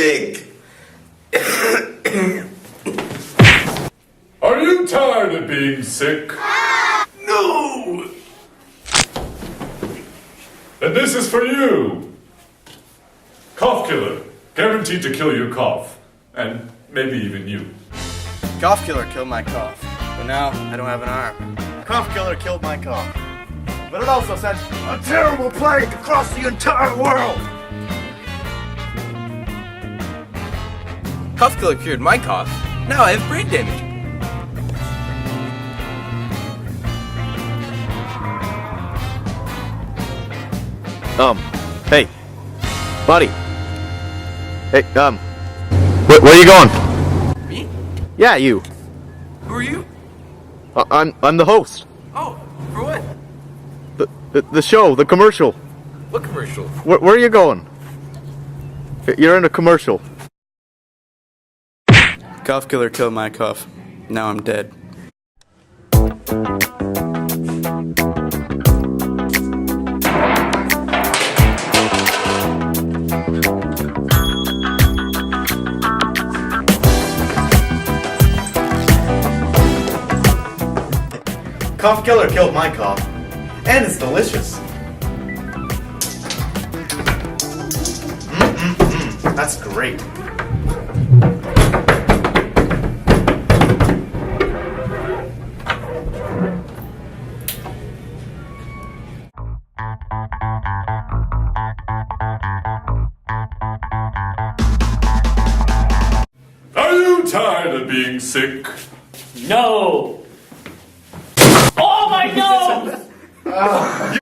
sick. Are you tired of being sick? No! Then this is for you. Cough killer. Guaranteed to kill your cough. And maybe even you. Cough killer killed my cough, but now I don't have an arm. Cough killer killed my cough, but it also sent a terrible plague across the entire world. Cough killer cured my cough. Now I have brain damage. Hey, buddy. Hey, where are you going? Me? Yeah, you. Who are you? I'm the host. Oh, for what? The show, the commercial. What commercial? Where are you going? You're in a commercial. Cough killer killed my cough. Now I'm dead. Cough killer killed my cough, and it's delicious. That's great. Are you tired of being sick? No! Oh my nose!